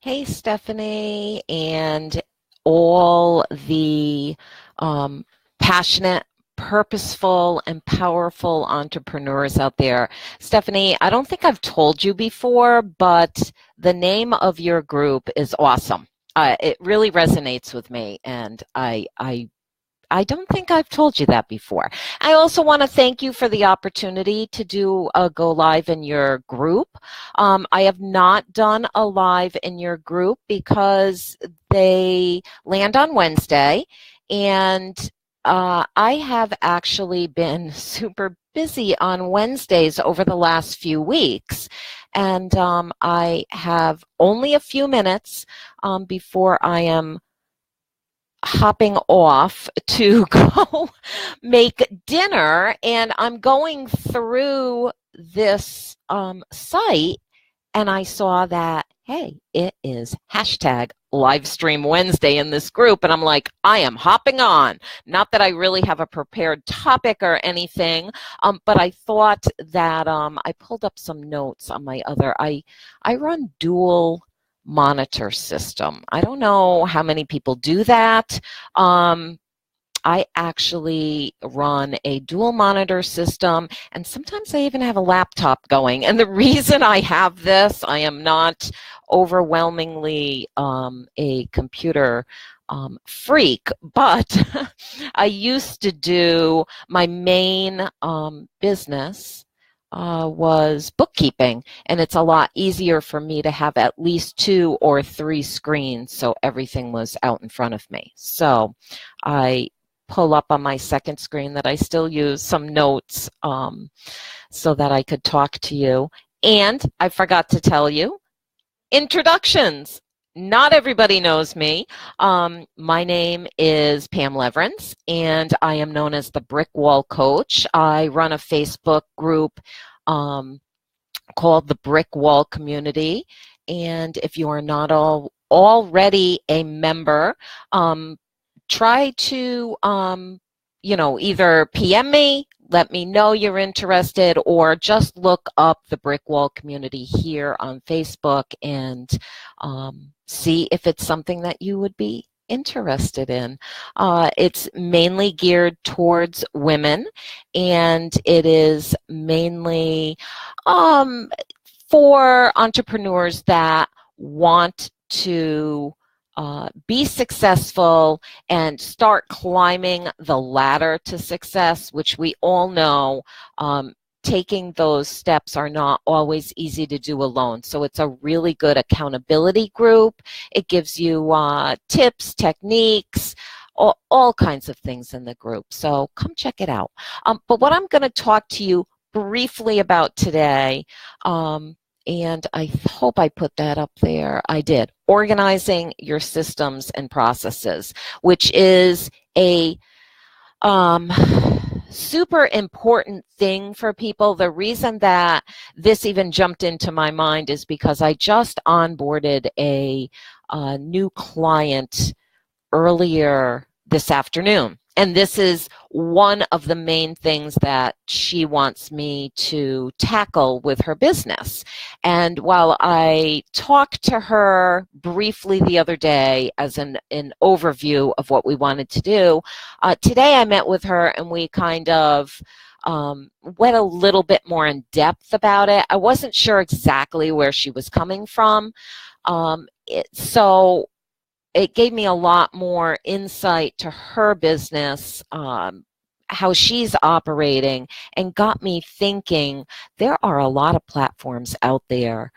Hey, Stephanie, and all the passionate, purposeful, and powerful entrepreneurs out there. Stephanie, I don't think I've told you before, but the name of your group is awesome. It really resonates with me, and I don't think I've told you that before. I also want to thank you for the opportunity to do a go live in your group. I have not done a live in your group because they land on Wednesday, and I have actually been super busy on Wednesdays over the last few weeks. And I have only a few minutes before I am hopping off to go make dinner, and I'm going through this site, and I saw that, hey, it is hashtag Livestream Wednesday in this group, and I'm like, I am hopping on. Not that I really have a prepared topic or anything, but I thought that I pulled up some notes on my other, I run dual monitor system. I don't know how many people do that. I actually run a dual monitor system, and sometimes I even have a laptop going. And the reason I have this, I am not overwhelmingly a computer freak, but I used to do my main business was bookkeeping, and it's a lot easier for me to have at least 2 or 3 screens so everything was out in front of me. So I pull up on my second screen that I still use some notes so that I could talk to you. And I forgot to tell you, introductions. Not everybody knows me. My name is Pam Leverance, and I am known as the Brick Wall Coach. I run a Facebook group called the Brick Wall Community, and if you are not already a member, try to either PM me, let me know you're interested, or just look up the Brick Wall Community here on Facebook and see if it's something that you would be interested in. It's mainly geared towards women, and it is mainly for entrepreneurs that want to be successful and start climbing the ladder to success, which we all know taking those steps are not always easy to do alone. So it's a really good accountability group. It gives you tips, techniques, all kinds of things in the group. So come check it out. But what I'm going to talk to you briefly about today, and I hope I put that up there. I did. Organizing your systems and processes, which is a super important thing for people. The reason that this even jumped into my mind is because I just onboarded a new client earlier this afternoon. And this is one of the main things that she wants me to tackle with her business. And while I talked to her briefly the other day as an overview of what we wanted to do, today I met with her and we kind of went a little bit more in depth about it. I wasn't sure exactly where she was coming from. So it gave me a lot more insight to her business, how she's operating, and got me thinking there are a lot of platforms out there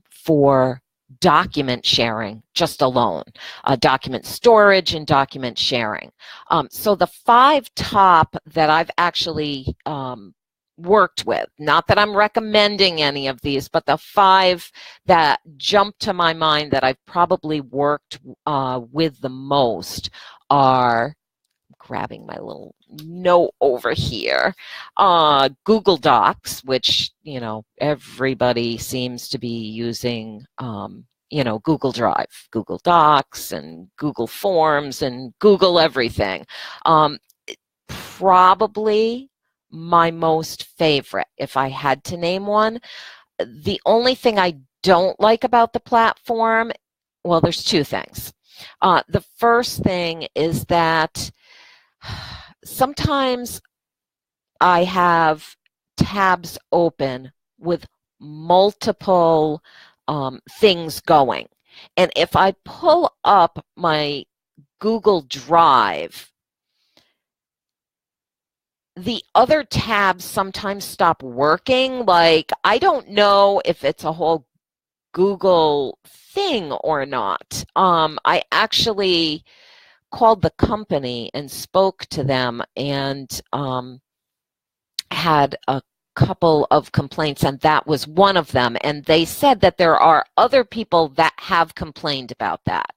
for document sharing just alone, document storage and document sharing. So the 5 top that I've actually worked with, not that I'm recommending any of these, but the 5 that jump to my mind that I've probably worked with the most are, grabbing my little note over here, Google Docs, which, everybody seems to be using, Google Drive, Google Docs, and Google Forms, and Google everything. Probably my most favorite, if I had to name one. The only thing I don't like about the platform, well, there's two things. The first thing is that sometimes I have tabs open with multiple things going. And if I pull up my Google Drive, the other tabs sometimes stop working. Like, I don't know if it's a whole Google thing or not. I actually called the company and spoke to them and had a couple of complaints, and that was one of them. And they said that there are other people that have complained about that.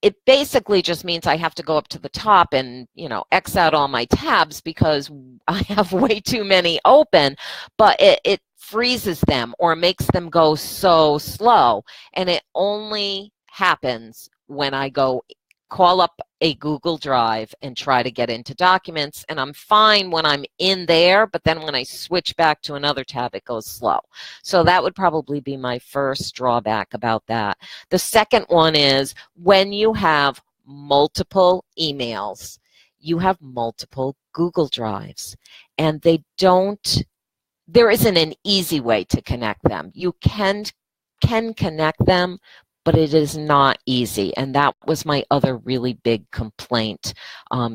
It basically just means I have to go up to the top and, X out all my tabs because I have way too many open, but it freezes them or makes them go so slow. And it only happens when I go call up a Google Drive and try to get into documents, and I'm fine when I'm in there, but then when I switch back to another tab, it goes slow. So that would probably be my first drawback about that. The second one is when you have multiple emails, you have multiple Google Drives, and there isn't an easy way to connect them. You can connect them, but it is not easy. And that was my other really big complaint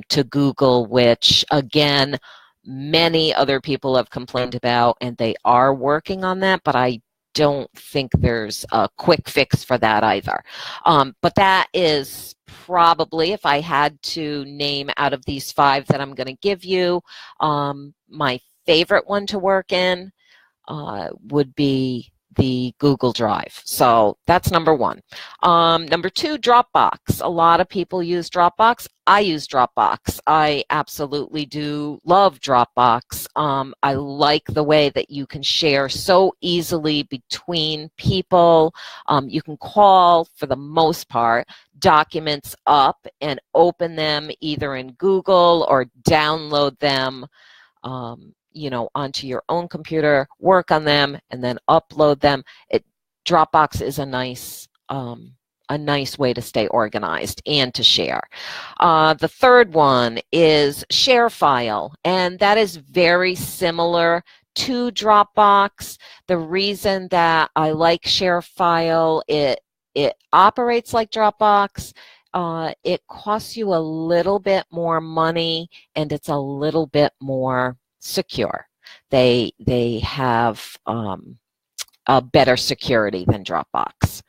to Google, which, again, many other people have complained about, and they are working on that, but I don't think there's a quick fix for that either. But that is probably, if I had to name out of these 5 that I'm going to give you, my favorite one to work in would be the Google Drive. So that's number 1. Number 2, Dropbox. A lot of people use Dropbox. I use Dropbox. I absolutely do love Dropbox. I like the way that you can share so easily between people. You can call, for the most part, documents up and open them either in Google or download them onto your own computer, work on them, and then upload them. Dropbox is a nice way to stay organized and to share. The third one is ShareFile, and that is very similar to Dropbox. The reason that I like ShareFile, it operates like Dropbox. It costs you a little bit more money, and it's a little bit more secure. They have a better security than Dropbox.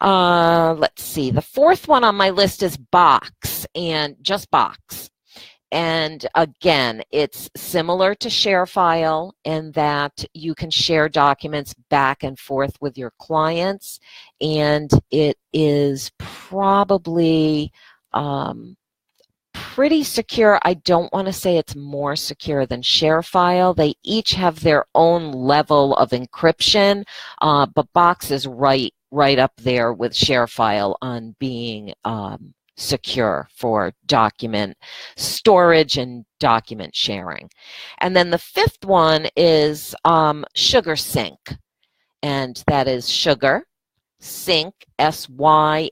Let's see. The fourth one on my list is Box, and just Box. And again, it's similar to ShareFile in that you can share documents back and forth with your clients, and it is probably pretty secure. I don't want to say it's more secure than ShareFile. They each have their own level of encryption, but Box is right up there with ShareFile on being secure for document storage and document sharing. And then the fifth one is SugarSync, and that is Sugar Sync, SYNC,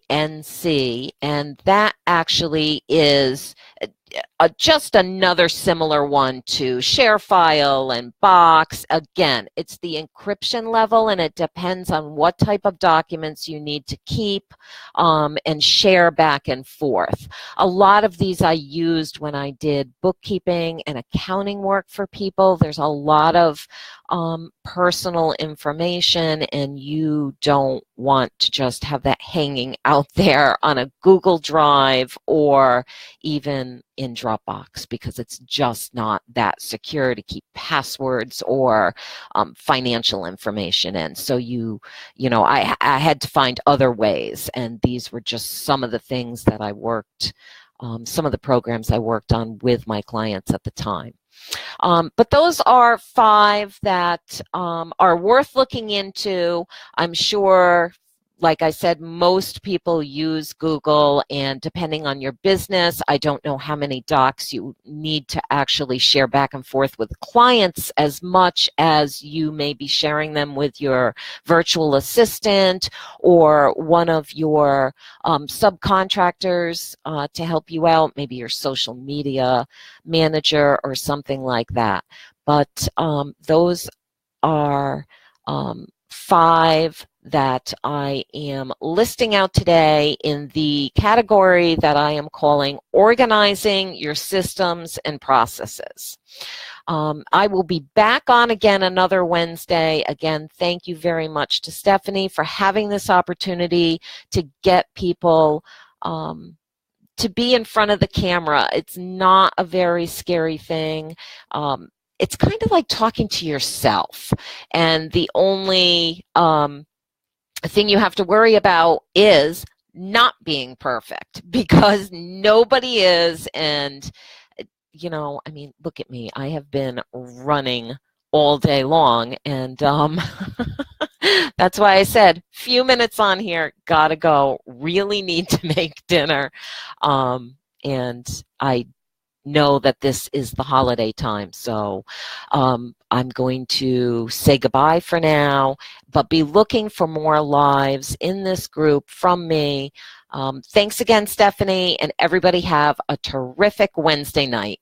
and that actually is just another similar one to ShareFile and Box. Again, it's the encryption level, and it depends on what type of documents you need to keep and share back and forth. A lot of these I used when I did bookkeeping and accounting work for people. There's a lot of personal information, and you don't want to just have that hanging out there on a Google Drive or even in Dropbox, because it's just not that secure to keep passwords or financial information in. So I had to find other ways, and these were just some of the things that I worked, some of the programs I worked on with my clients at the time. But those are 5 that are worth looking into. I'm sure, like I said, most people use Google, and depending on your business, I don't know how many docs you need to actually share back and forth with clients as much as you may be sharing them with your virtual assistant or one of your subcontractors to help you out, maybe your social media manager or something like that. But those are 5 that I am listing out today in the category that I am calling organizing your systems and processes. I will be back on again another Wednesday. Again, thank you very much to Stephanie for having this opportunity to get people to be in front of the camera. It's not a very scary thing. It's kind of like talking to yourself, and the only thing you have to worry about is not being perfect, because nobody is. And you know, I mean, look at me. I have been running all day long, and that's why I said few minutes on here, gotta go, really need to make dinner. And I know that this is the holiday time, so I'm going to say goodbye for now, but be looking for more lives in this group from me. Thanks again, Stephanie, and everybody have a terrific Wednesday night.